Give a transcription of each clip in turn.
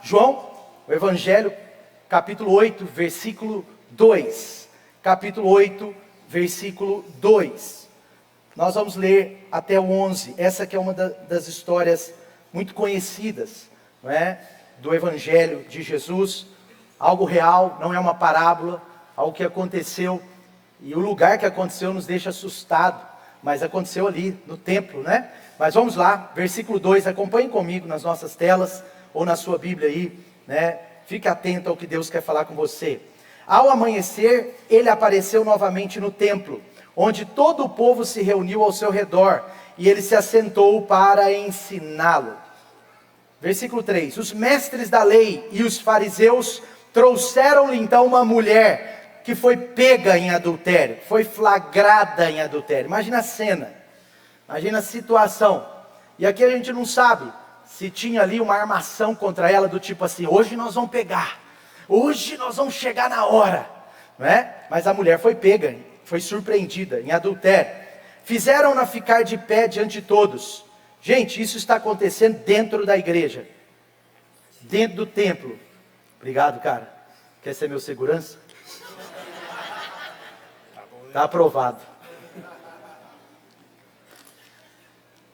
João, o Evangelho, capítulo 8, versículo 2. Capítulo 8, versículo 2. Nós vamos ler até o 11. Essa que é uma das histórias muito conhecidas, não é? Do Evangelho de Jesus. Algo real, não é uma parábola, algo que aconteceu. E o lugar que aconteceu nos deixa assustado, mas aconteceu ali no templo, né? Mas vamos lá, versículo 2, acompanhe comigo nas nossas telas, ou na sua Bíblia aí, né? Fique atento ao que Deus quer falar com você. Ao amanhecer, ele apareceu novamente no templo, onde todo o povo se reuniu ao seu redor, e ele se assentou para ensiná-lo. Versículo 3, os mestres da lei e os fariseus trouxeram-lhe então uma mulher que foi pega em adultério, foi flagrada em adultério. Imagina a cena, imagina a situação. E aqui a gente não sabe se tinha ali uma armação contra ela, do tipo assim, hoje nós vamos pegar, hoje nós vamos chegar na hora, não é? Mas a mulher foi pega, foi surpreendida em adultério. Fizeram-na ficar de pé diante de todos. Gente, isso está acontecendo dentro da igreja, dentro do templo. Obrigado, cara. Quer ser meu segurança? Está aprovado.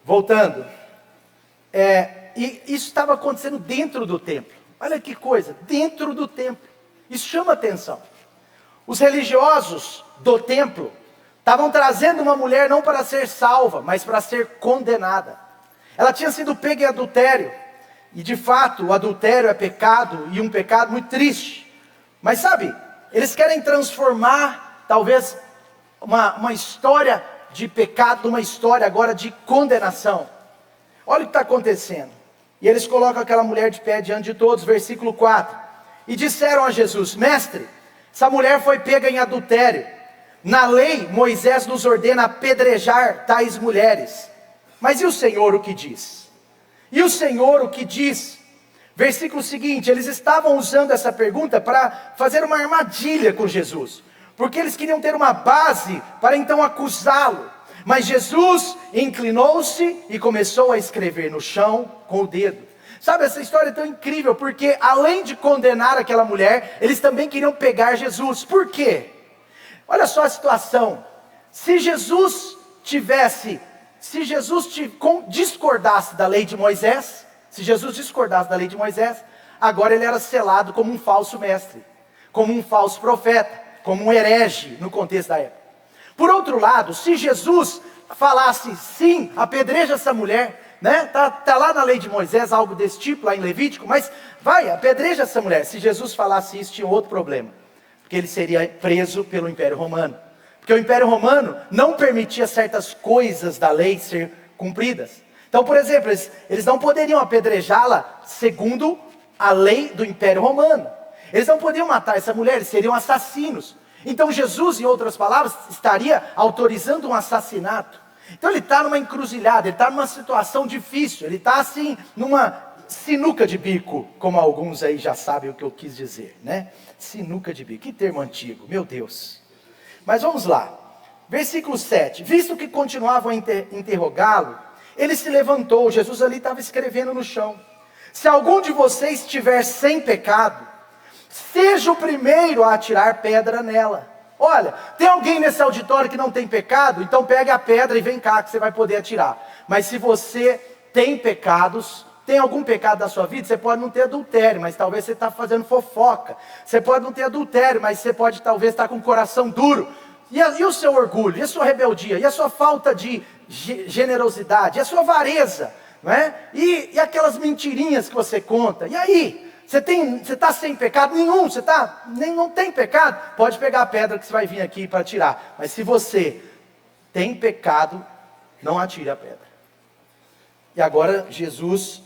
Voltando. E isso estava acontecendo dentro do templo. Olha que coisa, dentro do templo. Isso chama atenção. Os religiosos do templo estavam trazendo uma mulher não para ser salva, mas para ser condenada. Ela tinha sido pega em adultério. E de fato, o adultério é pecado, e um pecado muito triste. Mas sabe, eles querem transformar talvez uma história de pecado numa história agora de condenação. Olha o que está acontecendo. E eles colocam aquela mulher de pé diante de todos, versículo 4. E disseram a Jesus, mestre, essa mulher foi pega em adultério. Na lei, Moisés nos ordena apedrejar tais mulheres. Mas e o Senhor o que diz? E o Senhor o que diz? Versículo seguinte, eles estavam usando essa pergunta para fazer uma armadilha com Jesus. Porque eles queriam ter uma base para então acusá-lo. Mas Jesus inclinou-se e começou a escrever no chão com o dedo. Sabe, essa história é tão incrível, porque além de condenar aquela mulher, eles também queriam pegar Jesus. Por quê? Olha só a situação. Se Jesus discordasse da lei de Moisés, agora ele era selado como um falso mestre, como um falso profeta, como um herege no contexto da época. Por outro lado, se Jesus falasse, sim, apedreja essa mulher, né? Tá lá na lei de Moisés, algo desse tipo, lá em Levítico, mas vai, apedreja essa mulher. Se Jesus falasse isso, tinha outro problema, porque ele seria preso pelo Império Romano. Porque o Império Romano não permitia certas coisas da lei ser cumpridas. Então, por exemplo, eles não poderiam apedrejá-la segundo a lei do Império Romano. Eles não podiam matar essa mulher, eles seriam assassinos. Então Jesus, em outras palavras, estaria autorizando um assassinato. Então ele está numa encruzilhada, ele está numa situação difícil, ele está assim, numa sinuca de bico, como alguns aí já sabem o que eu quis dizer, né? Sinuca de bico, que termo antigo, meu Deus. Mas vamos lá, versículo 7, visto que continuavam a interrogá-lo, ele se levantou, Jesus ali estava escrevendo no chão. Se algum de vocês estiver sem pecado, seja o primeiro a atirar pedra nela. Olha, tem alguém nesse auditório que não tem pecado? Então pegue a pedra e vem cá que você vai poder atirar. Mas se você tem pecados, tem algum pecado da sua vida, você pode não ter adultério, mas talvez você está fazendo fofoca. Você pode não ter adultério, mas você pode talvez estar com o coração duro. E o seu orgulho, e a sua rebeldia, e a sua falta de generosidade, e a sua avareza, não é? E aquelas mentirinhas que você conta. E aí? Você está sem pecado nenhum, não tem pecado, pode pegar a pedra que você vai vir aqui para tirar. Mas se você tem pecado, não atire a pedra. E agora Jesus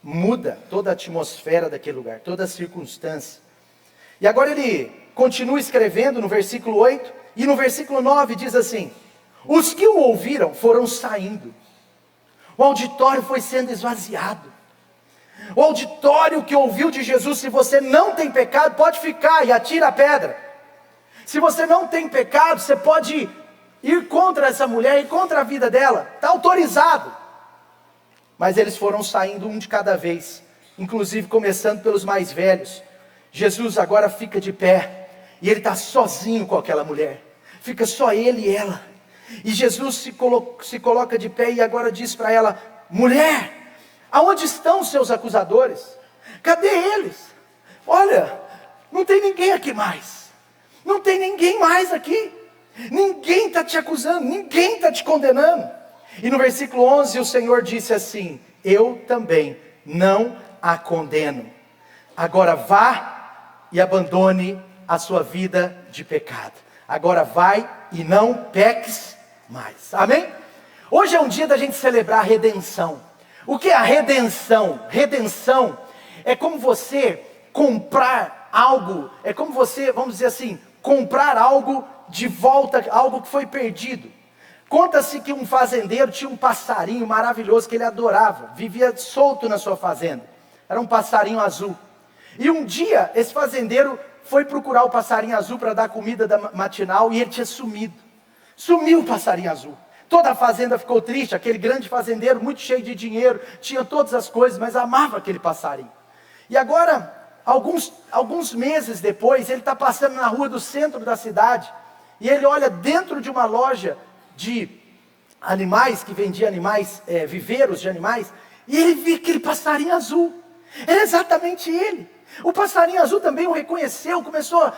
muda toda a atmosfera daquele lugar, toda a circunstância. E agora ele continua escrevendo no versículo 8, e no versículo 9 diz assim, os que o ouviram foram saindo, o auditório foi sendo esvaziado. O auditório que ouviu de Jesus, se você não tem pecado, pode ficar e atira a pedra. Se você não tem pecado, você pode ir contra essa mulher, ir contra a vida dela, está autorizado. Mas eles foram saindo um de cada vez, inclusive começando pelos mais velhos. Jesus agora fica de pé, e ele está sozinho com aquela mulher, fica só ele e ela, e Jesus se coloca de pé e agora diz para ela: mulher, aonde estão os seus acusadores? Cadê eles? Olha, não tem ninguém aqui mais, não tem ninguém mais aqui, ninguém está te acusando, ninguém está te condenando. E no versículo 11 o Senhor disse assim: eu também não a condeno, agora vá e abandone a sua vida de pecado. Agora vai e não peques mais. Amém? Hoje é um dia da gente celebrar a redenção. O que é a redenção? Redenção é como você comprar algo, é como você, vamos dizer assim, comprar algo de volta, algo que foi perdido. Conta-se que um fazendeiro tinha um passarinho maravilhoso que ele adorava, vivia solto na sua fazenda. Era um passarinho azul. E um dia esse fazendeiro foi procurar o passarinho azul para dar comida matinal, e ele tinha sumido. Sumiu o passarinho azul. Toda a fazenda ficou triste. Aquele grande fazendeiro, muito cheio de dinheiro, tinha todas as coisas, mas amava aquele passarinho. E agora, alguns meses depois, ele está passando na rua do centro da cidade, e ele olha dentro de uma loja de animais, que vendia animais, viveiros de animais, e ele vê aquele passarinho azul. Era exatamente ele. O passarinho azul também o reconheceu, começou a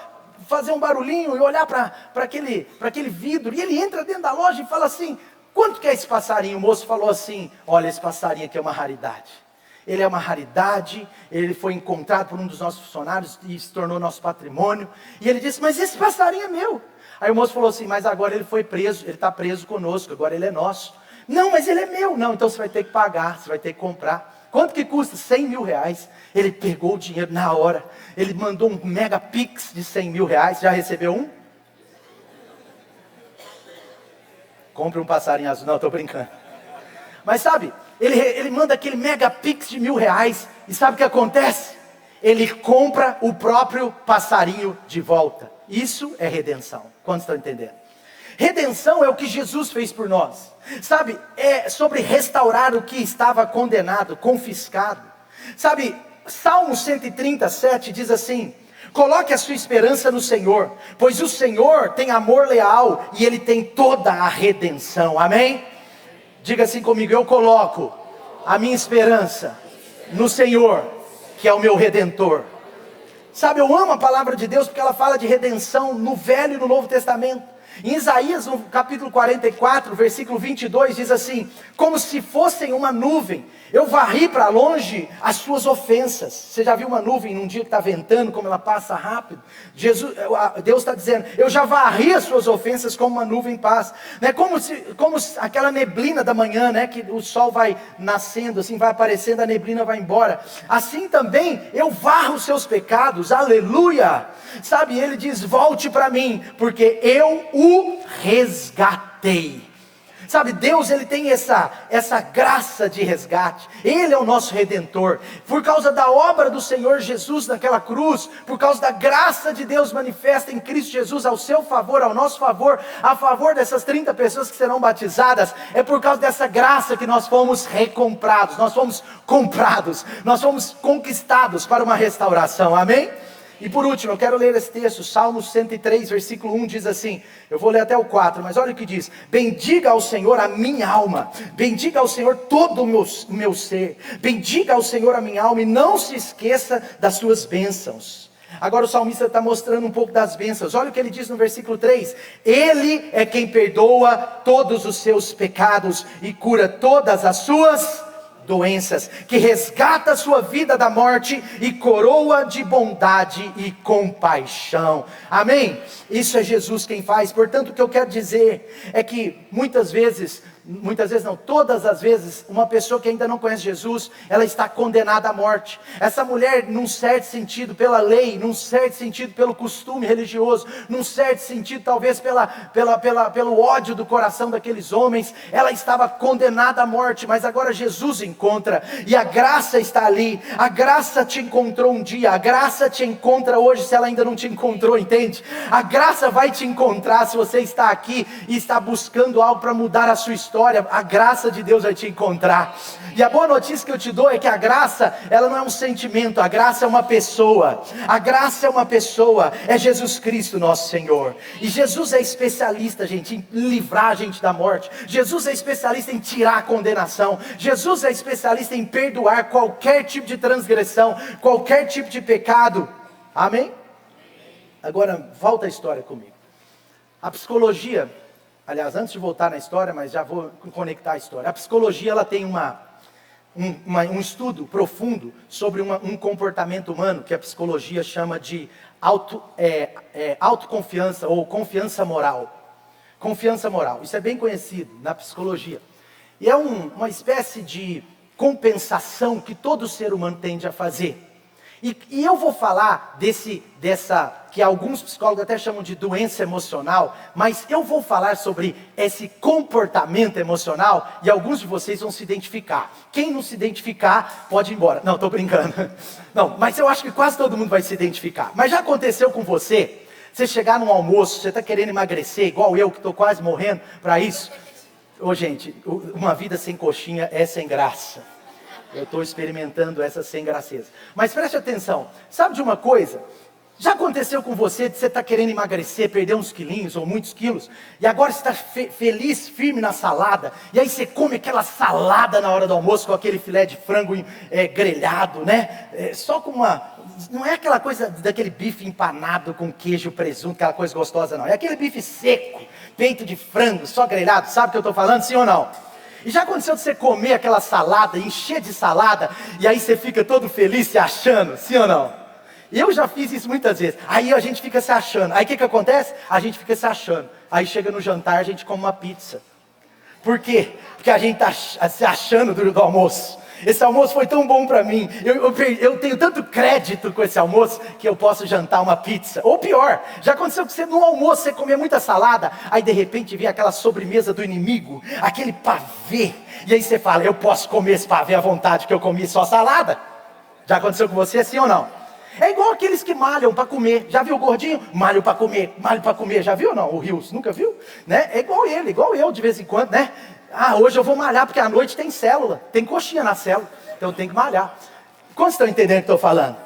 fazer um barulhinho e olhar para aquele vidro, e ele entra dentro da loja e fala assim: quanto que é esse passarinho? O moço falou assim: olha, esse passarinho aqui é uma raridade. Ele é uma raridade, ele foi encontrado por um dos nossos funcionários e se tornou nosso patrimônio. E ele disse: mas esse passarinho é meu. Aí o moço falou assim: mas agora ele foi preso, ele está preso conosco, agora ele é nosso. Não, mas ele é meu. Não, então você vai ter que pagar, você vai ter que comprar. Quanto que custa? 100 mil reais. Ele pegou o dinheiro na hora, ele mandou um mega pix de 100 mil reais. Já recebeu um? Compre um passarinho azul. Não, estou brincando. Mas sabe, ele manda aquele mega pix de 1.000 reais, e sabe o que acontece? Ele compra o próprio passarinho de volta. Isso é redenção. Quantos estão entendendo? Redenção é o que Jesus fez por nós. Sabe, é sobre restaurar o que estava condenado, confiscado. Sabe, Salmo 137 diz assim: coloque a sua esperança no Senhor, pois o Senhor tem amor leal e Ele tem toda a redenção. Amém? Diga assim comigo: eu coloco a minha esperança no Senhor, que é o meu Redentor. Sabe, eu amo a palavra de Deus porque ela fala de redenção no Velho e no Novo Testamento. Em Isaías, no capítulo 44, versículo 22, diz assim: como se fossem uma nuvem, eu varri para longe as suas ofensas. Você já viu uma nuvem num dia que está ventando, como ela passa rápido? Deus está dizendo: eu já varri as suas ofensas como uma nuvem passa. Como aquela neblina da manhã, né, que o sol vai nascendo, assim vai aparecendo, a neblina vai embora. Assim também eu varro os seus pecados, aleluia. Sabe, ele diz: volte para mim, porque eu o resgatei. Sabe, Deus, Ele tem essa graça de resgate. Ele é o nosso Redentor. Por causa da obra do Senhor Jesus naquela cruz, por causa da graça de Deus manifesta em Cristo Jesus ao seu favor, ao nosso favor, a favor dessas 30 pessoas que serão batizadas, é por causa dessa graça que nós fomos recomprados, nós fomos comprados, nós fomos conquistados para uma restauração. Amém? E por último, eu quero ler esse texto, Salmo 103, versículo 1, diz assim, eu vou ler até o 4, mas olha o que diz: bendiga ao Senhor a minha alma, bendiga ao Senhor todo o meu ser, bendiga ao Senhor a minha alma, e não se esqueça das suas bênçãos. Agora o salmista está mostrando um pouco das bênçãos. Olha o que ele diz no versículo 3, Ele é quem perdoa todos os seus pecados, e cura todas as suas doenças, que resgata a sua vida da morte e coroa de bondade e compaixão. Amém? Isso é Jesus quem faz. Portanto, o que eu quero dizer é que muitas vezes não, todas as vezes, uma pessoa que ainda não conhece Jesus, ela está condenada à morte. Essa mulher, num certo sentido pela lei, num certo sentido pelo costume religioso, num certo sentido talvez pelo ódio do coração daqueles homens, ela estava condenada à morte. Mas agora Jesus encontra, e a graça está ali. A graça te encontrou um dia, a graça te encontra hoje, se ela ainda não te encontrou, entende? A graça vai te encontrar se você está aqui e está buscando algo para mudar a sua história, história, a graça de Deus vai te encontrar. E a boa notícia que eu te dou é que a graça, ela não é um sentimento, a graça é uma pessoa. A graça é uma pessoa, é Jesus Cristo nosso Senhor. E Jesus é especialista, gente, em livrar a gente da morte. Jesus é especialista em tirar a condenação. Jesus é especialista em perdoar qualquer tipo de transgressão, qualquer tipo de pecado. Amém? Agora, volta a história comigo. A psicologia, aliás, antes de voltar na história, mas já vou conectar a história. A psicologia, ela tem um estudo profundo sobre um comportamento humano, que a psicologia chama de autoconfiança ou confiança moral. Confiança moral, isso é bem conhecido na psicologia. E é uma espécie de compensação que todo ser humano tende a fazer. E eu vou falar que alguns psicólogos até chamam de doença emocional, mas eu vou falar sobre esse comportamento emocional e alguns de vocês vão se identificar. Quem não se identificar, pode ir embora. Não, estou brincando. Não, mas eu acho que quase todo mundo vai se identificar. Mas já aconteceu com você? Você chegar num almoço, você está querendo emagrecer, igual eu que estou quase morrendo para isso? Ô gente, uma vida sem coxinha é sem graça. Eu estou experimentando essa sem graceza. Mas preste atenção, sabe de uma coisa? Já aconteceu com você de você estar querendo emagrecer, perder uns quilinhos ou muitos quilos, e agora você está feliz, firme na salada, e aí você come aquela salada na hora do almoço com aquele filé de frango grelhado, né? Só com não é aquela coisa daquele bife empanado com queijo, presunto, aquela coisa gostosa não. É aquele bife seco, peito de frango, só grelhado, sabe o que eu estou falando, sim ou não? E já aconteceu de você comer aquela salada, encher de salada, e aí você fica todo feliz se achando, sim ou não? Eu já fiz isso muitas vezes. Aí a gente fica se achando. Aí o que acontece? A gente fica se achando. Aí chega no jantar, a gente come uma pizza. Por quê? Porque a gente está se achando do almoço. Esse almoço foi tão bom para mim. Eu tenho tanto crédito com esse almoço que eu posso jantar uma pizza. Ou pior, já aconteceu que você no almoço você comia muita salada, aí de repente vem aquela sobremesa do inimigo, aquele pavê. E aí você fala, eu posso comer esse pavê à vontade, que eu comi só salada. Já aconteceu com você, sim ou não? É igual aqueles que malham para comer. Já viu o gordinho? Malho para comer. Já viu ou não? O Rios, nunca viu? Né? É igual ele, igual eu de vez em quando, né? Ah, hoje eu vou malhar porque à noite tem célula. Tem coxinha na célula, então eu tenho que malhar. Quantos estão entendendo o que estou falando?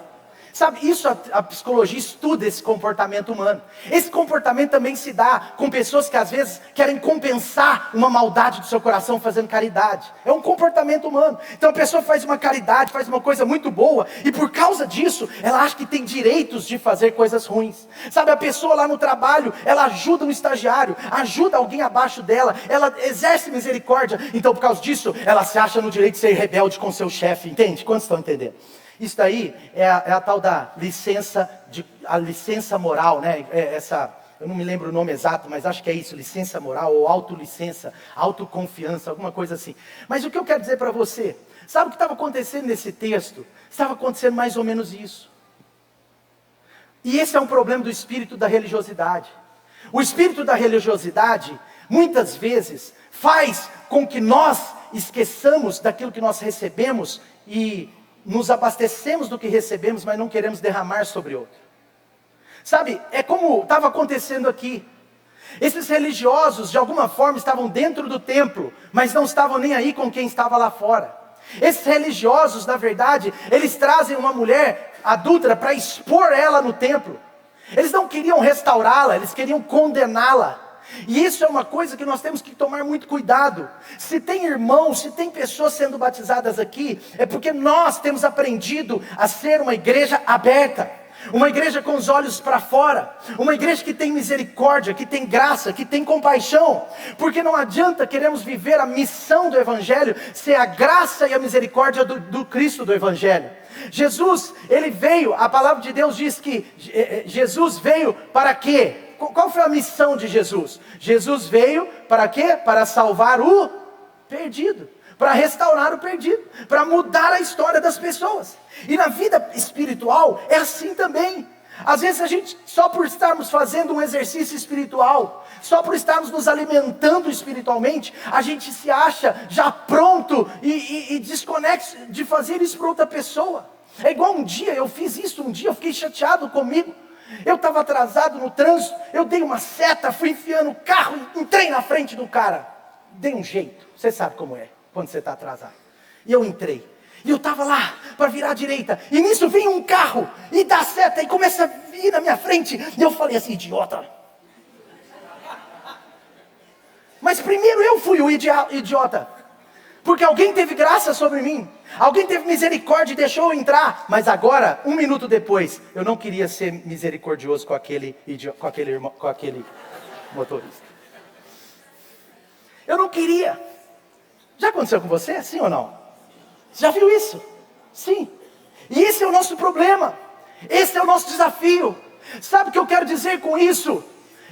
Sabe, isso a psicologia estuda esse comportamento humano. Esse comportamento também se dá com pessoas que às vezes querem compensar uma maldade do seu coração fazendo caridade. É um comportamento humano. Então a pessoa faz uma caridade, faz uma coisa muito boa, e por causa disso, ela acha que tem direitos de fazer coisas ruins. Sabe, a pessoa lá no trabalho, ela ajuda um estagiário, ajuda alguém abaixo dela, ela exerce misericórdia. Então por causa disso, ela se acha no direito de ser rebelde com seu chefe, entende? Quantos estão entendendo? Isso daí é a tal da a licença moral, né? Eu não me lembro o nome exato, mas acho que é isso, licença moral ou autolicença, autoconfiança, alguma coisa assim. Mas o que eu quero dizer para você, sabe o que estava acontecendo nesse texto? Estava acontecendo mais ou menos isso. E esse é um problema do espírito da religiosidade. O espírito da religiosidade, muitas vezes, faz com que nós esqueçamos daquilo que nós recebemos e nos abastecemos do que recebemos, mas não queremos derramar sobre outro. Sabe, é como estava acontecendo aqui. Esses religiosos, de alguma forma, estavam dentro do templo, mas não estavam nem aí com quem estava lá fora. Esses religiosos, na verdade, eles trazem uma mulher adúltera para expor ela no templo. Eles não queriam restaurá-la, eles queriam condená-la. E isso é uma coisa que nós temos que tomar muito cuidado. Se tem irmãos, se tem pessoas sendo batizadas aqui, é porque nós temos aprendido a ser uma igreja aberta, uma igreja com os olhos para fora, uma igreja que tem misericórdia, que tem graça, que tem compaixão. Porque não adianta queremos viver a missão do Evangelho se a graça e a misericórdia do Cristo do Evangelho. Jesus, ele veio, a palavra de Deus diz que Jesus veio para quê? Qual foi a missão de Jesus? Jesus veio para quê? Para salvar o perdido, para restaurar o perdido, para mudar a história das pessoas. E na vida espiritual é assim também. Às vezes a gente, só por estarmos fazendo um exercício espiritual, só por estarmos nos alimentando espiritualmente, a gente se acha já pronto e desconexo de fazer isso para outra pessoa. É igual um dia, eu fiz isso um dia, eu fiquei chateado comigo. Eu estava atrasado no trânsito, eu dei uma seta, fui enfiando o carro, entrei na frente do cara. dei um jeito. Você sabe como é, quando você está atrasado. E eu entrei. E eu estava lá para virar à direita. E nisso vem um carro e dá seta e começa a vir na minha frente. E eu falei assim, idiota. Mas primeiro eu fui o idiota. Porque alguém teve graça sobre mim. Alguém teve misericórdia e deixou eu entrar. Mas agora, 1 minuto depois, eu não queria ser misericordioso com aquele motorista. Eu não queria. Já aconteceu com você? Sim ou não? Já viu isso? Sim. E esse é o nosso problema. Esse é o nosso desafio. Sabe o que eu quero dizer com isso?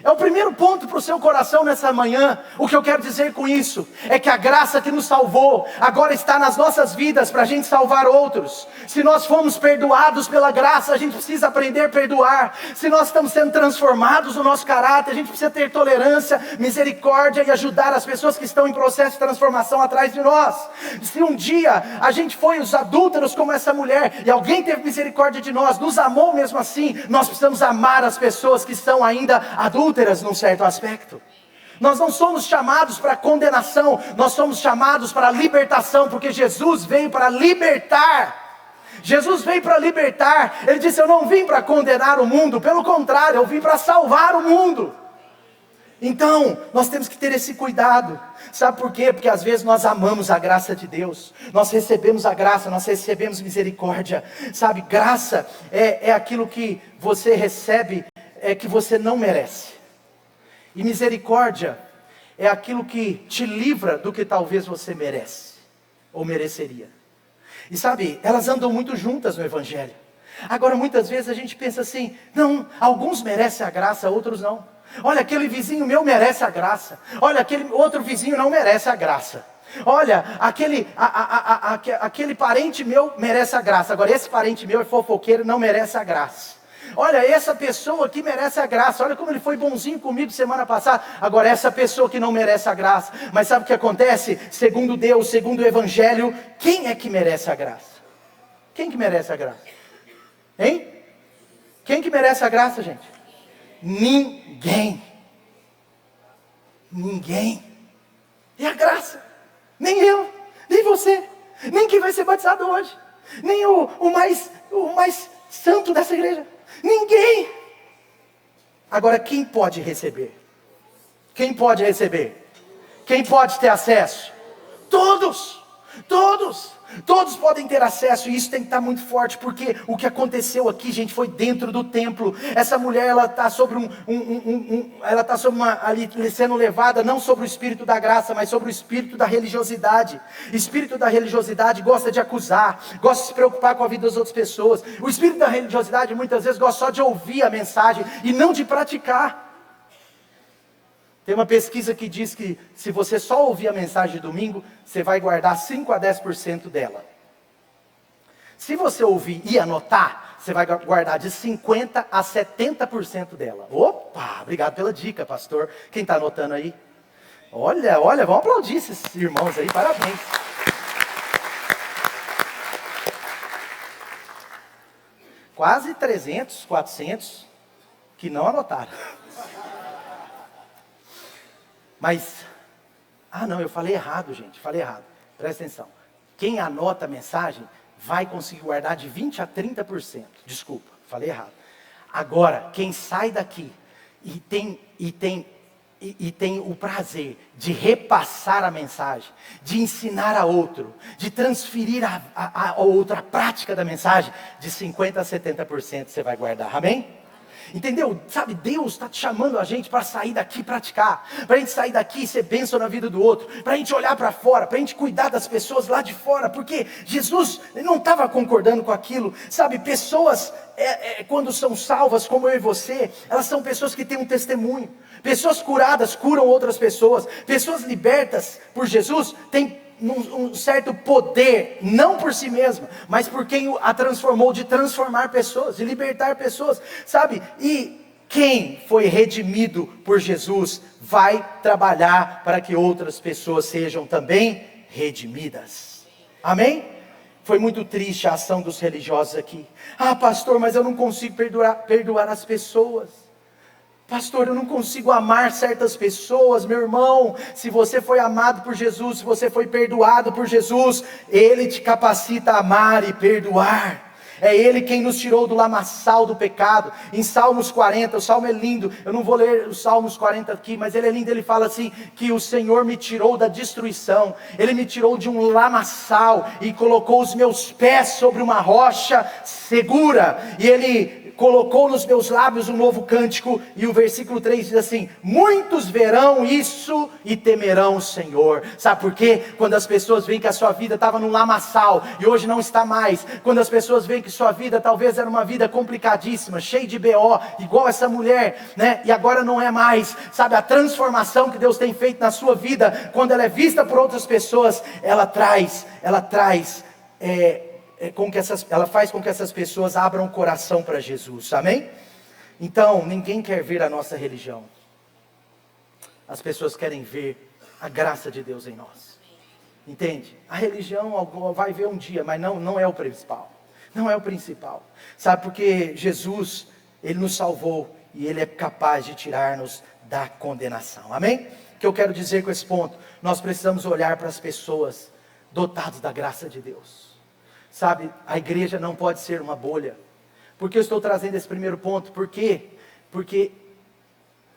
É o primeiro ponto para o seu coração nessa manhã. O que eu quero dizer com isso é que a graça que nos salvou agora está nas nossas vidas para a gente salvar outros. Se nós fomos perdoados pela graça, a gente precisa aprender a perdoar. Se nós estamos sendo transformados no nosso caráter, a gente precisa ter tolerância, misericórdia e ajudar as pessoas que estão em processo de transformação atrás de nós. Se um dia a gente foi os adúlteros como essa mulher e alguém teve misericórdia de nós, nos amou mesmo assim, nós precisamos amar as pessoas que são ainda adúlteras num certo aspecto. Nós não somos chamados para condenação, nós somos chamados para libertação, porque Jesus veio para libertar. Jesus veio para libertar. Ele disse, eu não vim para condenar o mundo, pelo contrário, eu vim para salvar o mundo. Então, nós temos que ter esse cuidado. Sabe por quê? Porque às vezes nós amamos a graça de Deus. Nós recebemos a graça, nós recebemos misericórdia. Sabe, graça é aquilo que você recebe, que você não merece. E misericórdia é aquilo que te livra do que talvez você merece, ou mereceria. E sabe, elas andam muito juntas no Evangelho. Agora muitas vezes a gente pensa assim, não, alguns merecem a graça, outros não. Olha, aquele vizinho meu merece a graça. Olha, aquele outro vizinho não merece a graça. Olha, aquele parente meu merece a graça. Agora esse parente meu é fofoqueiro, não merece a graça. Olha, essa pessoa aqui merece a graça. Olha como ele foi bonzinho comigo semana passada. Agora essa pessoa que não merece a graça. Mas sabe o que acontece? Segundo Deus, segundo o Evangelho, quem é que merece a graça? Quem que merece a graça? Hein? Quem que merece a graça, gente? Ninguém. Ninguém. E a graça? Nem eu, nem você, nem quem vai ser batizado hoje, nem o mais santo dessa igreja. Ninguém. Agora quem pode receber? Quem pode receber? Quem pode ter acesso? Todos. Todos podem ter acesso, e isso tem que estar muito forte, porque o que aconteceu aqui, gente, foi dentro do templo. Essa mulher, ela está sobre ela está sobre ali sendo levada, não sobre o espírito da graça, mas sobre o espírito da religiosidade. O espírito da religiosidade gosta de acusar, gosta de se preocupar com a vida das outras pessoas. O espírito da religiosidade muitas vezes gosta só de ouvir a mensagem e não de praticar. Tem uma pesquisa que diz que se você só ouvir a mensagem de domingo, você vai guardar 5 a 10% dela. Se você ouvir e anotar, você vai guardar de 50 a 70% dela. Opa, obrigado pela dica, pastor. Quem está anotando aí? Olha, vamos aplaudir esses irmãos aí, parabéns. Quase 300, 400 que não anotaram. Mas, não, eu falei errado, gente, falei errado. Presta atenção. Quem anota a mensagem vai conseguir guardar de 20 a 30%. Desculpa, falei errado. Agora, quem sai daqui e tem o prazer de repassar a mensagem, de ensinar a outro, de transferir a outra prática da mensagem, de 50 a 70% você vai guardar, amém? Entendeu? Sabe, Deus está te chamando a gente para sair daqui e praticar, para a gente sair daqui e ser bênção na vida do outro, para a gente olhar para fora, para a gente cuidar das pessoas lá de fora, porque Jesus não estava concordando com aquilo. Sabe, pessoas quando são salvas como eu e você, elas são pessoas que têm um testemunho. Pessoas curadas curam outras pessoas. Pessoas libertas por Jesus têm um certo poder, não por si mesma, mas por quem a transformou, de transformar pessoas, de libertar pessoas, sabe? E quem foi redimido por Jesus vai trabalhar para que outras pessoas sejam também redimidas. Amém? Foi muito triste a ação dos religiosos aqui. Pastor, mas eu não consigo perdoar as pessoas. Pastor, eu não consigo amar certas pessoas. Meu irmão, se você foi amado por Jesus, se você foi perdoado por Jesus, Ele te capacita a amar e perdoar. É Ele quem nos tirou do lamaçal do pecado. Em Salmos 40, o Salmo é lindo, eu não vou ler os Salmos 40 aqui, mas ele é lindo, ele fala assim, que o Senhor me tirou da destruição, Ele me tirou de um lamaçal, e colocou os meus pés sobre uma rocha segura, e Ele colocou nos meus lábios um novo cântico, e o versículo 3 diz assim: muitos verão isso e temerão o Senhor. Sabe por quê? Quando as pessoas veem que a sua vida estava num lamaçal, e hoje não está mais, quando as pessoas veem que sua vida talvez era uma vida complicadíssima, cheia de BO, igual essa mulher, né? E agora não é mais, sabe, a transformação que Deus tem feito na sua vida, quando ela é vista por outras pessoas, ela faz com que essas pessoas abram o coração para Jesus, amém? Então, ninguém quer ver a nossa religião, as pessoas querem ver a graça de Deus em nós, entende? A religião vai ver um dia, mas não é o principal, não é o principal, sabe? Porque Jesus, Ele nos salvou, e Ele é capaz de tirar-nos da condenação, amém? O que eu quero dizer com esse ponto? Nós precisamos olhar para as pessoas dotadas da graça de Deus. Sabe, a igreja não pode ser uma bolha. Por que eu estou trazendo esse primeiro ponto? Por quê? Porque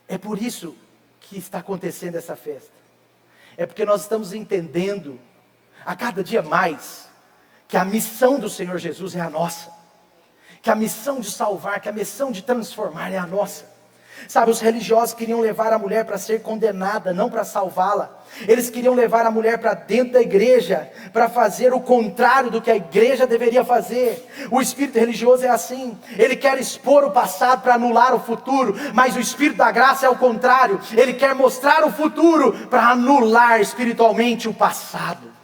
é por isso que está acontecendo essa festa. É porque nós estamos entendendo, a cada dia mais, que a missão do Senhor Jesus é a nossa. Que a missão de salvar, que a missão de transformar é a nossa. Sabe, os religiosos queriam levar a mulher para ser condenada, não para salvá-la. Eles queriam levar a mulher para dentro da igreja, para fazer o contrário do que a igreja deveria fazer. O espírito religioso é assim, ele quer expor o passado para anular o futuro, mas o espírito da graça é o contrário, ele quer mostrar o futuro para anular espiritualmente o passado.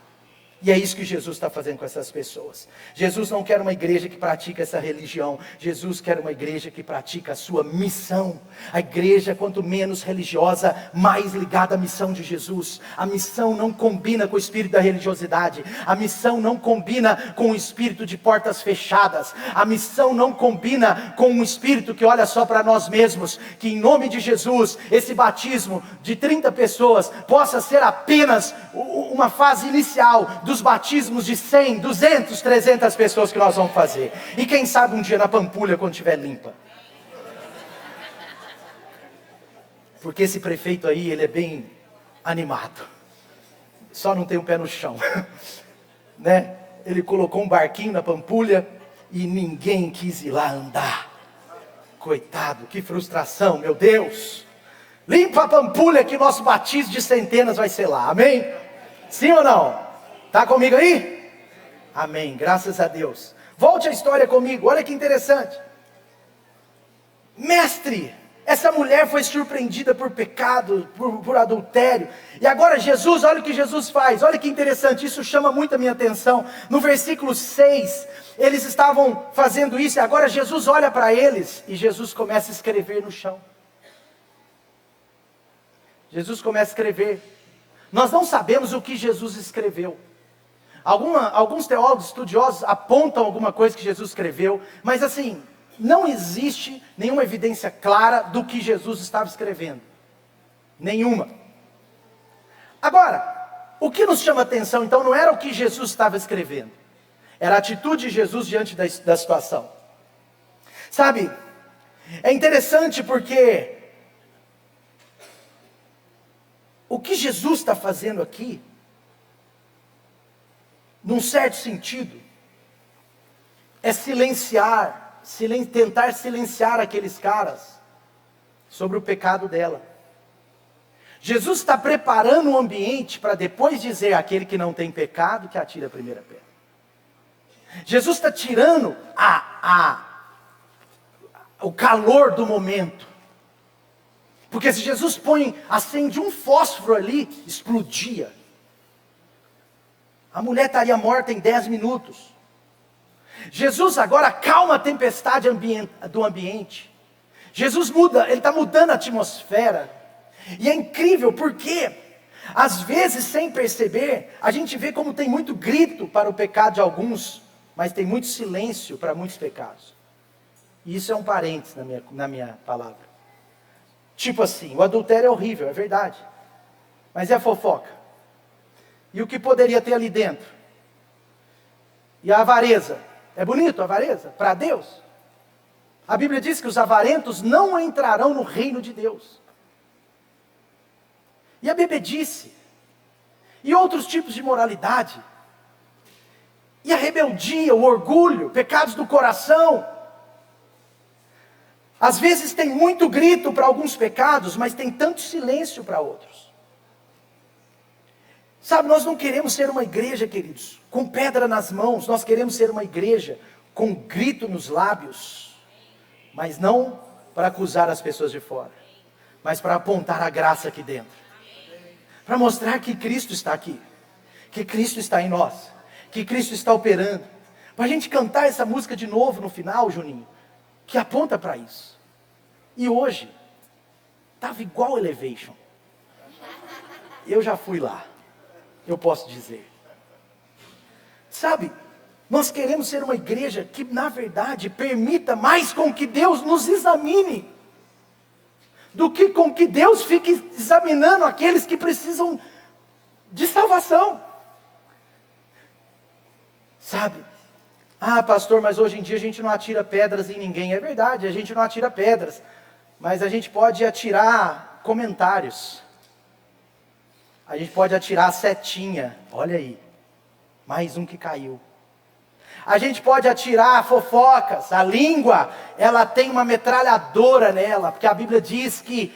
E é isso que Jesus está fazendo com essas pessoas. Jesus não quer uma igreja que pratica essa religião. Jesus quer uma igreja que pratica a sua missão. A igreja, quanto menos religiosa, mais ligada à missão de Jesus. A missão não combina com o espírito da religiosidade. A missão não combina com o espírito de portas fechadas. A missão não combina com um espírito que olha só para nós mesmos. Que em nome de Jesus, esse batismo de 30 pessoas possa ser apenas uma fase inicial dos batismos de 100, 200, 300 pessoas que nós vamos fazer. E quem sabe um dia na Pampulha, quando estiver limpa. Porque esse prefeito aí, ele é bem animado. Só não tem o pé no chão. Né? Ele colocou um barquinho na Pampulha e ninguém quis ir lá andar. Coitado, que frustração, meu Deus. Limpa a Pampulha que nosso batismo de centenas vai ser lá, amém? Sim ou não? Está comigo aí? Amém, graças a Deus. Volte a história comigo, olha que interessante. Mestre, essa mulher foi surpreendida por pecado, por adultério. E agora Jesus, olha o que Jesus faz. Olha que interessante, isso chama muito a minha atenção. No versículo 6, eles estavam fazendo isso. E agora Jesus olha para eles e Jesus começa a escrever no chão. Jesus começa a escrever. Nós não sabemos o que Jesus escreveu. Alguns teólogos estudiosos apontam alguma coisa que Jesus escreveu, mas assim, não existe nenhuma evidência clara do que Jesus estava escrevendo. Nenhuma. Agora, o que nos chama a atenção então não era o que Jesus estava escrevendo, era a atitude de Jesus diante da situação. Sabe, é interessante porque o que Jesus está fazendo aqui, num certo sentido, é tentar silenciar aqueles caras sobre o pecado dela. Jesus está preparando um ambiente para depois dizer àquele que não tem pecado que atire a primeira pedra. Jesus está tirando o calor do momento. Porque se Jesus acende um fósforo ali, explodia. A mulher estaria morta em 10 minutos. Jesus agora acalma a tempestade do ambiente. Jesus muda, Ele está mudando a atmosfera. E é incrível porque, às vezes sem perceber, a gente vê como tem muito grito para o pecado de alguns, mas tem muito silêncio para muitos pecados. E isso é um parênteses na minha palavra. Tipo assim, o adultério é horrível, é verdade. Mas é a fofoca. E o que poderia ter ali dentro? E a avareza? É bonito a avareza? Para Deus? A Bíblia diz que os avarentos não entrarão no reino de Deus. E a bebedice? E outros tipos de moralidade? E a rebeldia, o orgulho, pecados do coração? Às vezes tem muito grito para alguns pecados, mas tem tanto silêncio para outros. Sabe, nós não queremos ser uma igreja, queridos, com pedra nas mãos. Nós queremos ser uma igreja com grito nos lábios. Mas não para acusar as pessoas de fora, mas para apontar a graça aqui dentro. Para mostrar que Cristo está aqui. Que Cristo está em nós. Que Cristo está operando. Para a gente cantar essa música de novo no final, Juninho, que aponta para isso. E hoje, estava igual Elevation. Eu já fui lá, eu posso dizer. Sabe, nós queremos ser uma igreja que, na verdade, permita mais com que Deus nos examine, do que com que Deus fique examinando aqueles que precisam de salvação. Sabe? Ah, pastor, mas hoje em dia a gente não atira pedras em ninguém. É verdade, a gente não atira pedras. Mas a gente pode atirar comentários. A gente pode atirar a setinha. Olha aí, mais um que caiu. A gente pode atirar fofocas. A língua, ela tem uma metralhadora nela. Porque a Bíblia diz que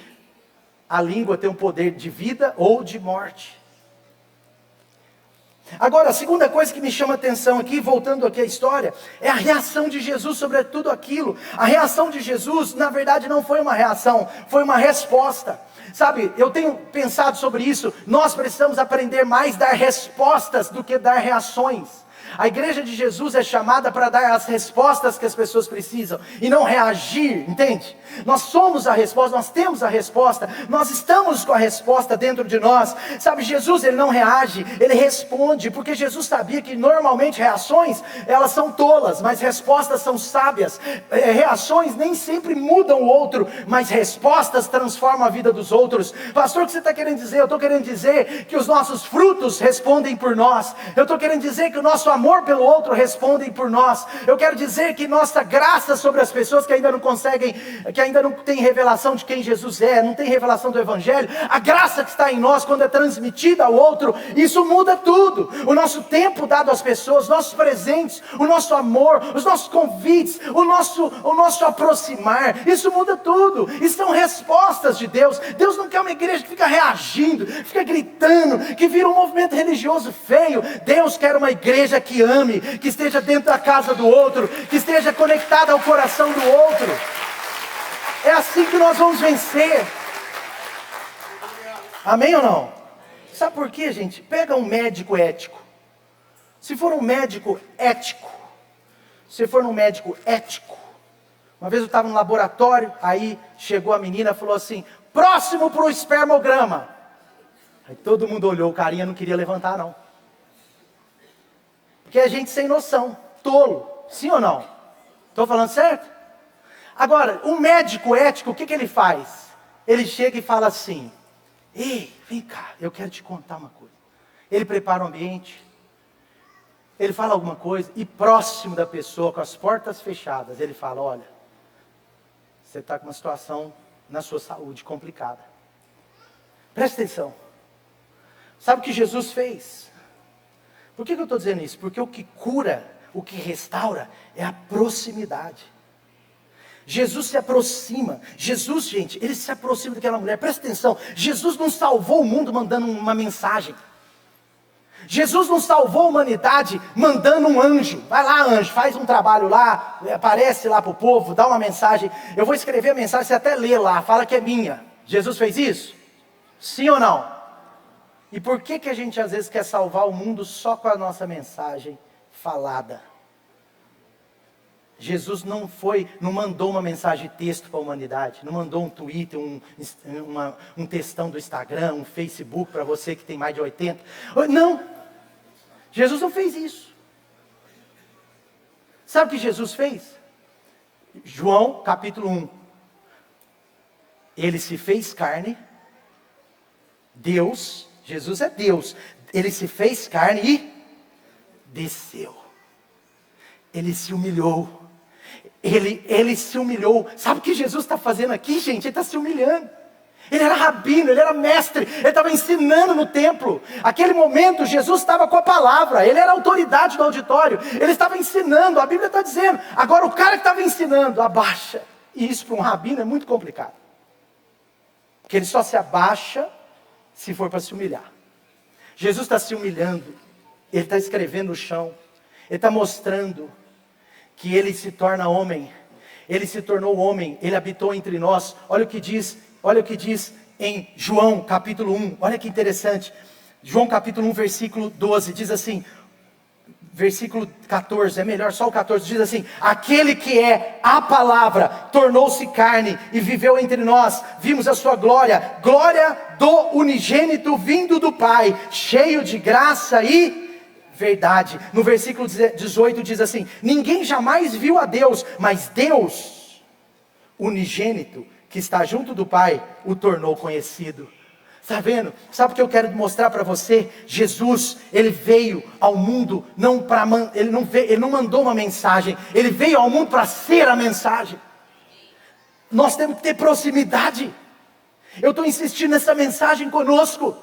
a língua tem um poder de vida ou de morte. Agora, a segunda coisa que me chama a atenção aqui, voltando aqui à história, é a reação de Jesus sobre tudo aquilo. A reação de Jesus, na verdade, não foi uma reação, foi uma resposta. Sabe, eu tenho pensado sobre isso. Nós precisamos aprender mais a dar respostas do que dar reações. A igreja de Jesus é chamada para dar as respostas que as pessoas precisam e não reagir, entende? Nós somos a resposta, nós temos a resposta, nós estamos com a resposta dentro de nós. Sabe, Jesus, ele não reage, ele responde, porque Jesus sabia que normalmente reações, elas são tolas, mas respostas são sábias. Reações nem sempre mudam o outro, mas respostas transformam a vida dos outros. Pastor, o que você está querendo dizer? Eu estou querendo dizer que os nossos frutos respondem por nós. Eu estou querendo dizer que o nosso amor pelo outro respondem por nós. Eu quero dizer que nossa graça sobre as pessoas que ainda não conseguem, que ainda não tem revelação de quem Jesus é, não tem revelação do Evangelho, a graça que está em nós quando é transmitida ao outro, isso muda tudo. O nosso tempo dado às pessoas, nossos presentes, o nosso amor, os nossos convites, o nosso aproximar, isso muda tudo. E são respostas de Deus. Deus não quer uma igreja que fica reagindo, fica gritando, que vira um movimento religioso feio. Deus quer uma igreja que ame, que esteja dentro da casa do outro, que esteja conectada ao coração do outro. É assim que nós vamos vencer. Amém ou não? Sabe por quê, gente? Pega um médico ético. Se for um médico ético, se for um médico ético, uma vez eu estava no laboratório, aí chegou a menina e falou assim: próximo para o espermograma. Aí todo mundo olhou, o carinha não queria levantar não. Porque é gente sem noção, tolo, sim ou não? Estou falando certo? Agora, um médico ético, o que ele faz? Ele chega e fala assim: ei, vem cá, eu quero te contar uma coisa. Ele prepara o ambiente, ele fala alguma coisa, e próximo da pessoa, com as portas fechadas, ele fala: olha, você está com uma situação na sua saúde complicada. Presta atenção. Sabe o que Jesus fez? Por que eu estou dizendo isso? Porque o que cura, o que restaura, é a proximidade. Jesus se aproxima. Jesus, gente, ele se aproxima daquela mulher. Presta atenção. Jesus não salvou o mundo mandando uma mensagem. Jesus não salvou a humanidade mandando um anjo. Vai lá, anjo, faz um trabalho lá, aparece lá para o povo, dá uma mensagem. Eu vou escrever a mensagem, você até lê lá, fala que é minha. Jesus fez isso? Sim ou não? E por que a gente às vezes quer salvar o mundo só com a nossa mensagem falada? Jesus não mandou uma mensagem de texto para a humanidade, não mandou um Twitter, um textão do Instagram, um Facebook para você que tem mais de 80. Não, Jesus não fez isso. Sabe o que Jesus fez? João capítulo 1. Ele se fez carne, Deus, Jesus é Deus, Ele se fez carne e desceu. Ele se humilhou. Ele se humilhou. Sabe o que Jesus está fazendo aqui, gente? Ele está se humilhando. Ele era rabino, ele era mestre, ele estava ensinando no templo. Aquele momento Jesus estava com a palavra, ele era a autoridade do auditório, ele estava ensinando, a Bíblia está dizendo. Agora o cara que estava ensinando abaixa. E isso para um rabino é muito complicado. Porque ele só se abaixa se for para se humilhar. Jesus está se humilhando, ele está escrevendo no chão, ele está mostrando que ele se torna homem, ele se tornou homem, ele habitou entre nós. Olha o que diz em João capítulo 1, olha que interessante, João capítulo 1 versículo 12, diz assim, versículo 14, é melhor só o 14, diz assim: aquele que é a palavra, tornou-se carne e viveu entre nós, vimos a sua glória, glória do unigênito vindo do Pai, cheio de graça e verdade. No versículo 18 diz assim: ninguém jamais viu a Deus, mas Deus, unigênito, que está junto do Pai, o tornou conhecido. Está vendo? Sabe o que eu quero mostrar para você? Jesus, ele veio ao mundo, ele não mandou uma mensagem, ele veio ao mundo para ser a mensagem. Nós temos que ter proximidade. Eu estou insistindo nessa mensagem conosco.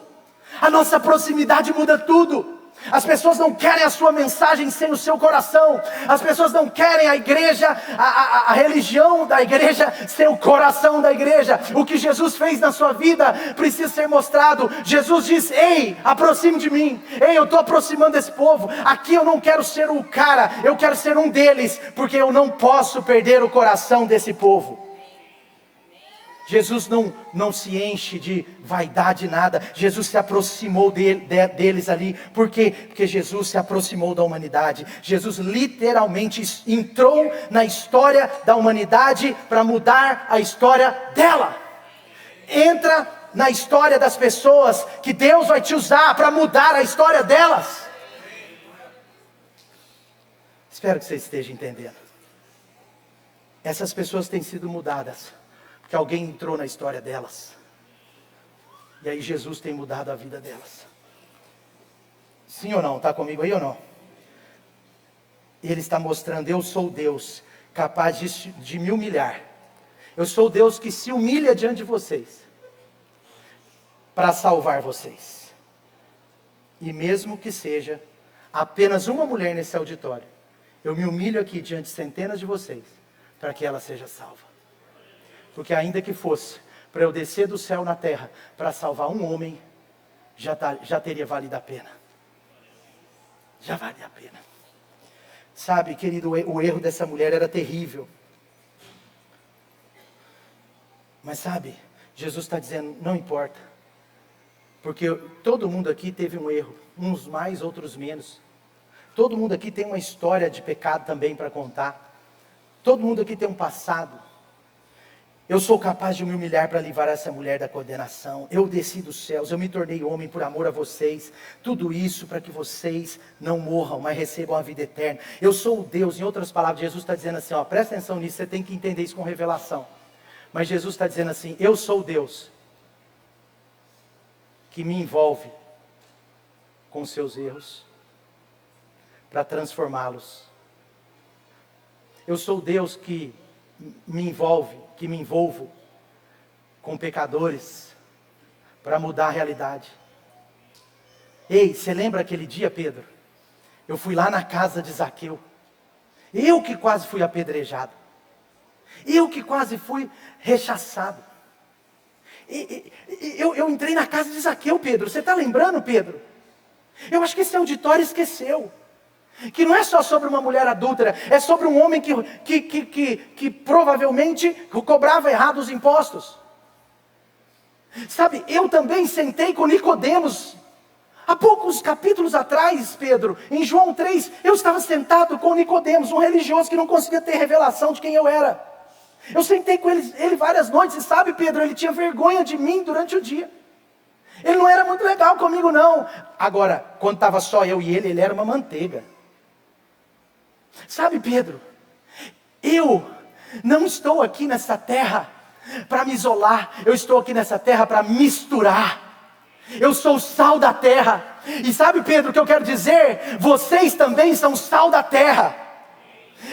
A nossa proximidade muda tudo. As pessoas não querem a sua mensagem sem o seu coração. As pessoas não querem a igreja, a religião da igreja sem o coração da igreja. O que Jesus fez na sua vida precisa ser mostrado. Jesus diz: ei, aproxime de mim. Ei, eu estou aproximando desse povo. Aqui eu não quero ser o cara, eu quero ser um deles, porque eu não posso perder o coração desse povo. Jesus não se enche de vaidade nada. Jesus se aproximou deles ali. Por quê? Porque Jesus se aproximou da humanidade. Jesus literalmente entrou na história da humanidade para mudar a história dela. Entra na história das pessoas que Deus vai te usar para mudar a história delas. Espero que você esteja entendendo. Essas pessoas têm sido mudadas porque alguém entrou na história delas. E aí Jesus tem mudado a vida delas. Sim ou não? Está comigo aí ou não? Ele está mostrando: eu sou Deus capaz de me humilhar. Eu sou Deus que se humilha diante de vocês para salvar vocês. E mesmo que seja apenas uma mulher nesse auditório, eu me humilho aqui diante de centenas de vocês para que ela seja salva. Porque ainda que fosse para eu descer do céu na terra para salvar um homem, já teria valido a pena. Já vale a pena. Sabe, querido, o erro dessa mulher era terrível. Mas sabe, Jesus está dizendo: não importa. Porque todo mundo aqui teve um erro. Uns mais, outros menos. Todo mundo aqui tem uma história de pecado também para contar. Todo mundo aqui tem um passado. Eu sou capaz de me humilhar para livrar essa mulher da condenação. Eu desci dos céus, eu me tornei homem por amor a vocês. Tudo isso para que vocês não morram, mas recebam a vida eterna. Eu sou o Deus. Em outras palavras, Jesus está dizendo assim, presta atenção nisso, você tem que entender isso com revelação. Mas Jesus está dizendo assim: eu sou o Deus que me envolve com seus erros para transformá-los. Eu sou o Deus que me envolvo com pecadores para mudar a realidade. Ei, você lembra aquele dia, Pedro? Eu fui lá na casa de Zaqueu. Eu que quase fui apedrejado. Eu que quase fui rechaçado. Eu entrei na casa de Zaqueu, Pedro. Você está lembrando, Pedro? Eu acho que esse auditório esqueceu que não é só sobre uma mulher adúltera, é sobre um homem que provavelmente cobrava errado os impostos. Sabe, eu também sentei com Nicodemos, há poucos capítulos atrás, Pedro, em João 3, eu estava sentado com Nicodemos, um religioso que não conseguia ter revelação de quem eu era. Eu sentei com ele várias noites, e sabe, Pedro, ele tinha vergonha de mim durante o dia. Ele não era muito legal comigo, não. Agora, quando estava só eu e ele era uma manteiga. Sabe, Pedro, eu não estou aqui nessa terra para me isolar. Eu estou aqui nessa terra para misturar. Eu sou o sal da terra. E sabe, Pedro, o que eu quero dizer? Vocês também são sal da terra.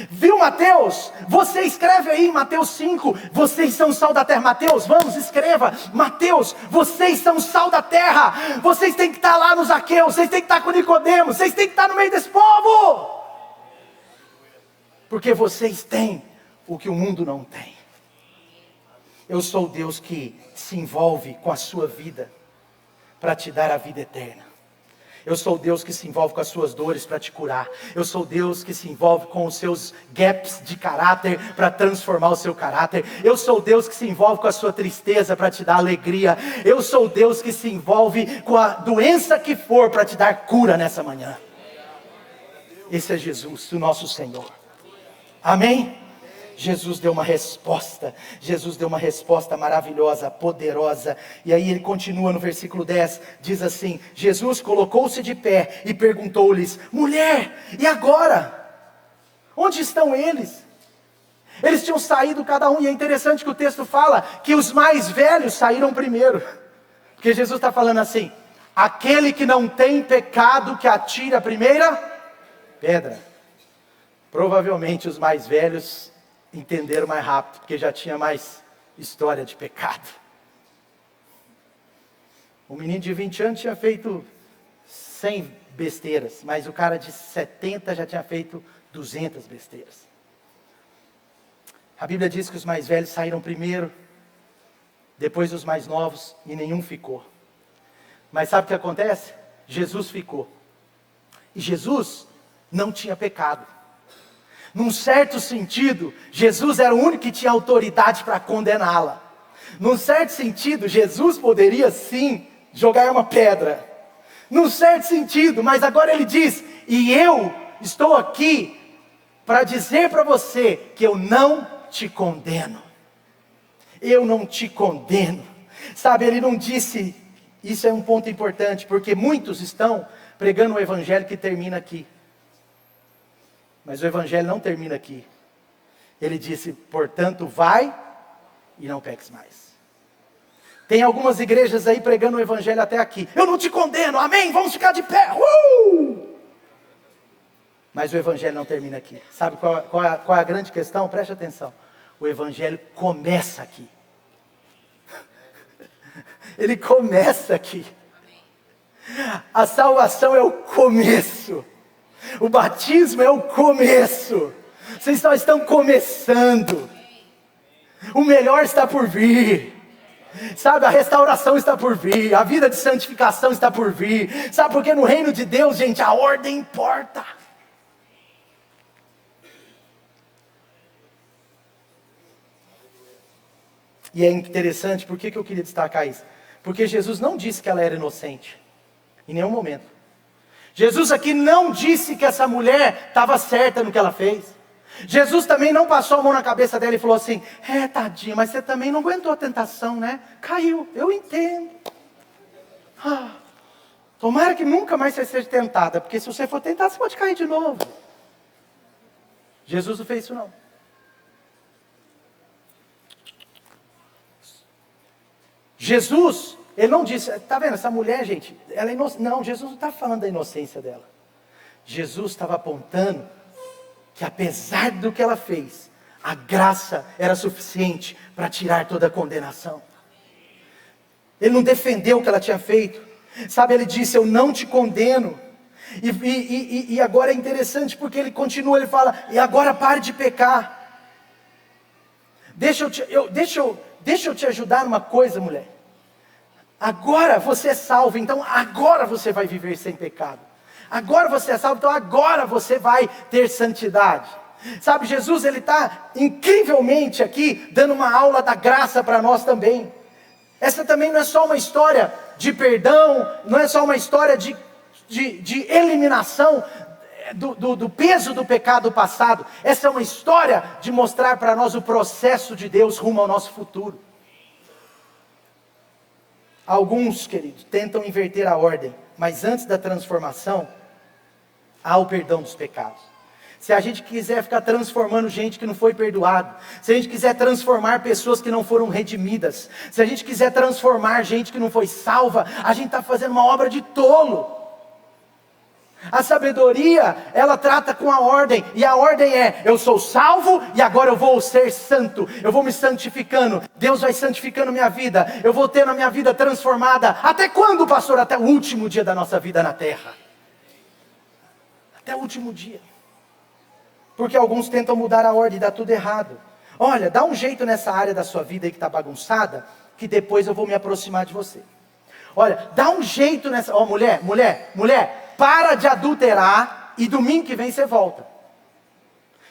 Viu, Mateus? Você escreve aí em Mateus 5, vocês são sal da terra. Mateus, vamos, escreva. Mateus, vocês são sal da terra. Vocês têm que estar lá no Zaqueu, vocês têm que estar com Nicodemo, vocês têm que estar no meio desse povo. Porque vocês têm o que o mundo não tem. Eu sou o Deus que se envolve com a sua vida para te dar a vida eterna. Eu sou o Deus que se envolve com as suas dores para te curar. Eu sou o Deus que se envolve com os seus gaps de caráter para transformar o seu caráter. Eu sou o Deus que se envolve com a sua tristeza para te dar alegria. Eu sou o Deus que se envolve com a doença que for para te dar cura nessa manhã. Esse é Jesus, o nosso Senhor. Amém? Jesus deu uma resposta. Jesus deu uma resposta maravilhosa, poderosa. E aí ele continua no versículo 10, diz assim: Jesus colocou-se de pé e perguntou-lhes: mulher, e agora? Onde estão eles? Eles tinham saído cada um, e é interessante que o texto fala que os mais velhos saíram primeiro. Porque Jesus está falando assim: aquele que não tem pecado, que atire a primeira pedra. Provavelmente os mais velhos entenderam mais rápido, porque já tinha mais história de pecado. O menino de 20 anos tinha feito 100 besteiras, mas o cara de 70 já tinha feito 200 besteiras. A Bíblia diz que os mais velhos saíram primeiro, depois os mais novos, e nenhum ficou. Mas sabe o que acontece? Jesus ficou. E Jesus não tinha pecado. Num certo sentido, Jesus era o único que tinha autoridade para condená-la. Num certo sentido, Jesus poderia sim jogar uma pedra. Num certo sentido, mas agora ele diz: e eu estou aqui para dizer para você que eu não te condeno. Eu não te condeno. Sabe, ele não disse, isso é um ponto importante, porque muitos estão pregando o evangelho que termina aqui. Mas o evangelho não termina aqui. Ele disse: portanto, vai e não peques mais. Tem algumas igrejas aí pregando o evangelho até aqui. Eu não te condeno, amém? Vamos ficar de pé. Mas o evangelho não termina aqui. Sabe qual é a grande questão? Preste atenção. O evangelho começa aqui. Ele começa aqui. A salvação é o começo. O batismo é o começo. Vocês só estão começando. O melhor está por vir. Sabe, a restauração está por vir. A vida de santificação está por vir. Sabe, porque no reino de Deus, gente, a ordem importa. E é interessante, por que eu queria destacar isso? Porque Jesus não disse que ela era inocente. Em nenhum momento. Jesus aqui não disse que essa mulher estava certa no que ela fez. Jesus também não passou a mão na cabeça dela e falou assim: tadinha, mas você também não aguentou a tentação, né? Caiu, eu entendo. Tomara que nunca mais você seja tentada, porque se você for tentada, você pode cair de novo. Jesus não fez isso não. Jesus, ele não disse, está vendo, essa mulher, gente, ela é inocente. Não, Jesus não está falando da inocência dela. Jesus estava apontando que apesar do que ela fez, a graça era suficiente para tirar toda a condenação. Ele não defendeu o que ela tinha feito. Sabe, ele disse: eu não te condeno. E agora é interessante porque ele continua, ele fala: e agora pare de pecar. Deixa eu te ajudar numa coisa, mulher. Agora você é salvo, então agora você vai viver sem pecado. Agora você é salvo, então agora você vai ter santidade. Sabe, Jesus, ele está incrivelmente aqui, dando uma aula da graça para nós também. Essa também não é só uma história de perdão, não é só uma história de eliminação do peso do pecado passado. Essa é uma história de mostrar para nós o processo de Deus rumo ao nosso futuro. Alguns, queridos, tentam inverter a ordem, mas antes da transformação, há o perdão dos pecados. se a gente quiser ficar transformando gente que não foi perdoado, se a gente quiser transformar pessoas que não foram redimidas, se a gente quiser transformar gente que não foi salva, a gente está fazendo uma obra de tolo. A sabedoria, ela trata com a ordem, e a ordem é: eu sou salvo e agora eu vou ser santo, eu vou me santificando, Deus vai santificando minha vida, eu vou tendo a minha vida transformada. Até quando, pastor? Até o último dia da nossa vida na terra. Até o último dia. Porque alguns tentam mudar a ordem e dá tudo errado. Olha, dá um jeito nessa área da sua vida aí que está bagunçada, que depois eu vou me aproximar de você. Olha, dá um jeito nessa... Ó, mulher, para de adulterar e domingo que vem você volta.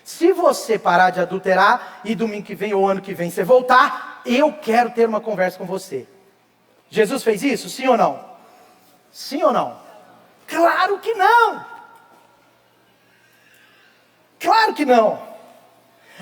Se você parar de adulterar e domingo que vem ou ano que vem você voltar, eu quero ter uma conversa com você. Jesus fez isso? Sim ou não? Sim ou não? Claro que não! Claro que não!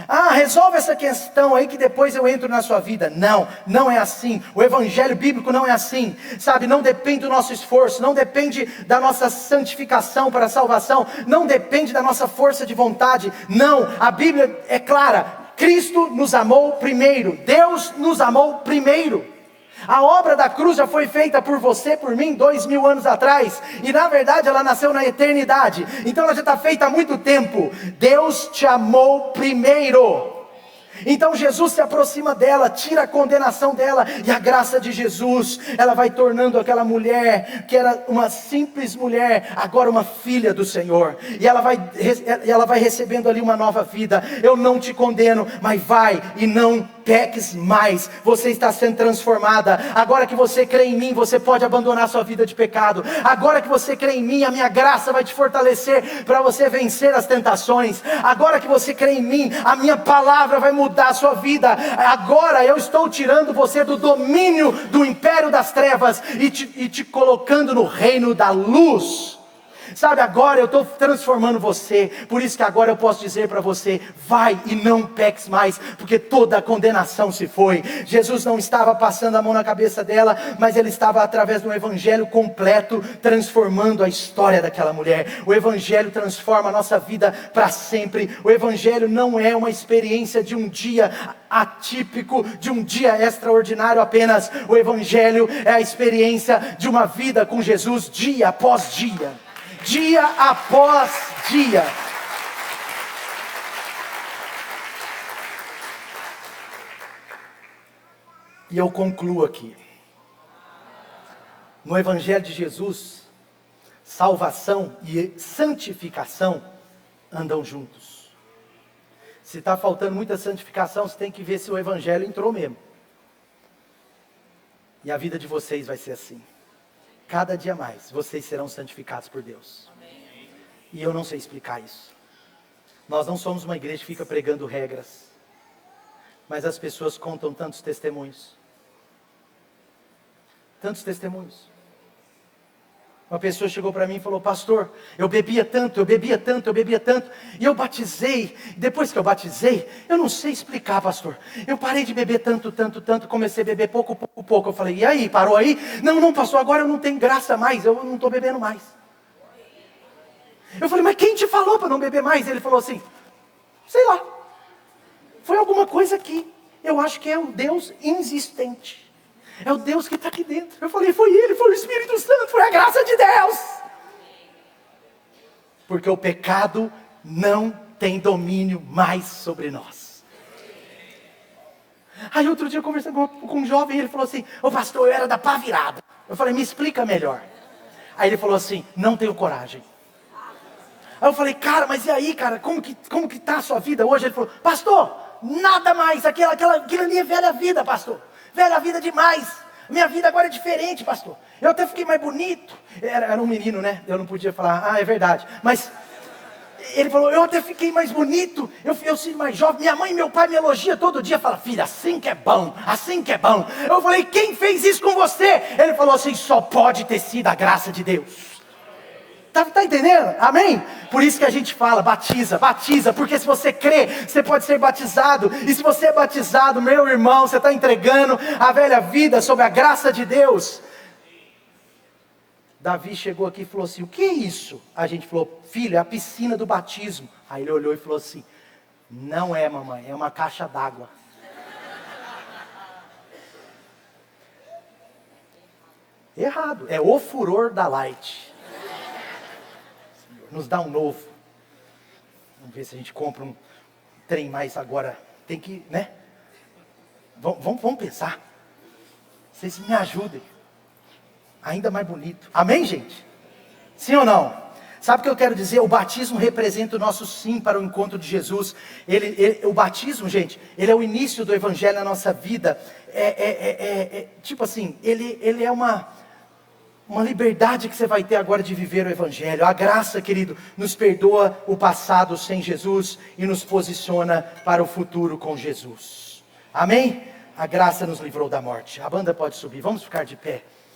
Ah, resolve essa questão aí que depois eu entro na sua vida. Não, não é assim. O evangelho bíblico não é assim. Sabe, não depende do nosso esforço, não depende da nossa santificação para a salvação, não depende da nossa força de vontade. Não, a Bíblia é clara. Cristo nos amou primeiro. Deus nos amou primeiro. A obra da cruz já foi feita por você, por mim, 2000 anos atrás. E na verdade ela nasceu na eternidade. Então ela já está feita há muito tempo. Deus te amou primeiro. Então Jesus se aproxima dela, tira a condenação dela, e a graça de Jesus, ela vai tornando aquela mulher, que era uma simples mulher, agora uma filha do Senhor, e ela vai recebendo ali uma nova vida. Eu não te condeno, mas vai e não peques mais. Você está sendo transformada. Agora que você crê em mim, você pode abandonar sua vida de pecado. Agora que você crê em mim, a minha graça vai te fortalecer para você vencer as tentações. Agora que você crê em mim, a minha palavra vai mudar a sua vida. Agora eu estou tirando você do domínio do império das trevas e te colocando no reino da luz. Sabe, agora eu estou transformando você. Por isso que agora eu posso dizer para você: vai e não peques mais, porque toda a condenação se foi. Jesus não estava passando a mão na cabeça dela, mas ele estava, através do evangelho completo, transformando a história daquela mulher. O evangelho transforma a nossa vida para sempre. O evangelho não é uma experiência de um dia atípico, de um dia extraordinário apenas. O evangelho é a experiência de uma vida com Jesus, dia após dia. Dia após dia. E eu concluo aqui. No Evangelho de Jesus, salvação e santificação andam juntos. Se está faltando muita santificação, você tem que ver se o Evangelho entrou mesmo. E a vida de vocês vai ser assim. Cada dia mais, vocês serão santificados por Deus. Amém. E eu não sei explicar isso. Nós não somos uma igreja que fica pregando regras. Mas as pessoas contam tantos testemunhos. Tantos testemunhos. Uma pessoa chegou para mim e falou: pastor, eu bebia tanto. E eu batizei. Depois que eu batizei, eu não sei explicar, pastor. Eu parei de beber tanto. Comecei a beber pouco. Eu falei: e aí, parou aí? Não, pastor, agora eu não tenho graça mais. Eu não estou bebendo mais. Eu falei: mas quem te falou para não beber mais? Ele falou assim: sei lá. Foi alguma coisa que eu acho que é um Deus insistente. É o Deus que está aqui dentro. Eu falei: foi Ele, foi o Espírito Santo, foi a graça de Deus. Porque o pecado não tem domínio mais sobre nós. Aí outro dia eu conversando com um jovem, ele falou assim: ô pastor, eu era da pá virada. Eu falei: me explica melhor. Aí ele falou assim: não tenho coragem. Aí eu falei: cara, mas e aí, cara, como que está a sua vida hoje? Ele falou: pastor, nada mais, aquilo ali é velha vida, pastor. Velha vida demais. Minha vida agora é diferente, pastor. Eu até fiquei mais bonito. Era um menino, né? Eu não podia falar: ah, é verdade. Mas ele falou: eu até fiquei mais bonito. Eu sinto mais jovem. Minha mãe e meu pai me elogiam todo dia. Fala: filho, assim que é bom. Assim que é bom. Eu falei: quem fez isso com você? Ele falou assim: só pode ter sido a graça de Deus. Tá entendendo? Amém? Por isso que a gente fala: batiza, porque se você crê, você pode ser batizado. E se você é batizado, meu irmão, você está entregando a velha vida sob a graça de Deus. Davi chegou aqui e falou assim, o que é isso? A gente falou, filho, é a piscina do batismo. Aí ele olhou e falou assim, não é, mamãe, é uma caixa d'água. Errado, é o furor da Light. Senhor, nos dá um novo. Vamos ver se a gente compra um trem mais agora. Tem que, né? Vamos pensar. Vocês me ajudem. Ainda mais bonito. Amém, gente? Sim ou não? Sabe o que eu quero dizer? O batismo representa o nosso sim para o encontro de Jesus. O batismo, gente, ele é o início do evangelho na nossa vida. Tipo assim, ele é uma liberdade que você vai ter agora de viver o evangelho. A graça, querido, nos perdoa o passado sem Jesus e nos posiciona para o futuro com Jesus. Amém? A graça nos livrou da morte. A banda pode subir, vamos ficar de pé.